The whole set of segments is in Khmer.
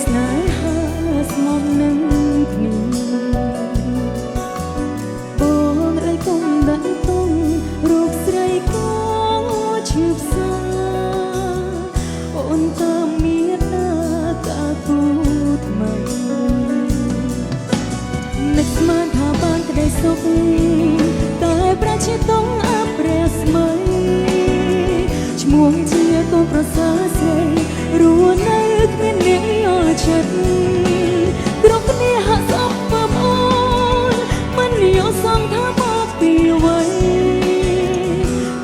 ស្នេហាស្មងនឹងគ្នាបងអើយកុំដាក់ទុំរូបស្រីក៏ឈឺផ្សាអូនតាមមានតាកាគូថ្មីនឹកស្មានថាបានក្តីសុខតែប្រជិតต้องអព្រះស្មីឈ្មោះជាកូនប្រសើរស្រីរស់នៅគ្មានអ្នកយល់ចិត្តគ្រប់គ្នាហាក់ស្អប់បើអូនមិនយល់សងថាមកពីអ្វី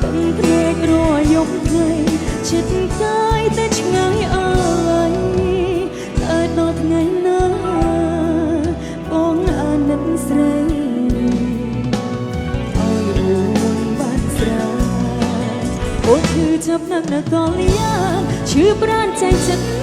តាំងព្រែករយប់ថ្ងៃចិត្តកាយតែឆ្ងាយអើយតែដល់ថ្ងៃណាបងអាណិតស្រីឲ្យអូនបានស្រាអូនគឺចាប់នឹងនគរលៀនឈឺប្រាណใจចិត្ត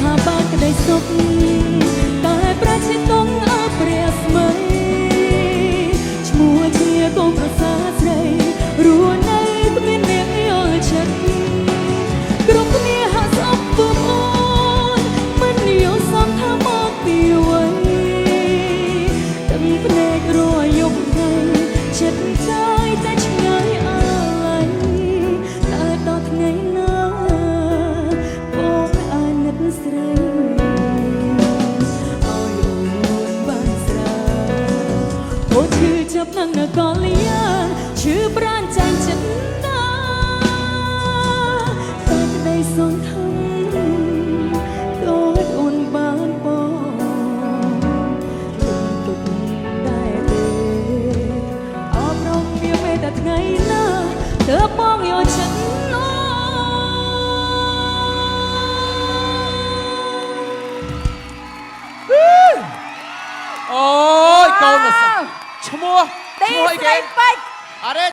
ថាបានក្តីសុខតែប្រជិតต้องអព្រះស្មីឈ្មោះជាកូនប្រសាស្រីរស់នៅគ្មានអ្នកយល់ចិត្តគ្រប់គ្នាហាក់ស្អប់ពុំអូនមិនយល់សងថាមកពីអ្វីតាំងភ្នែករយប់ថ្ងៃចិត្តកាយតែឆ្ងាយអើយតែដល់ថ្ងៃណាបងអាណិតស្រីចាប់នឹងនគរលៀនឈឺប្រាណใจចិត្តណាតែក្តីសងខំដូចអូនបានបងទុកដែរទេអបរំវាមេតែថ្ងៃណាទើបបងយកចិត្តអូយកូនឈ្មោះអីគេអរេ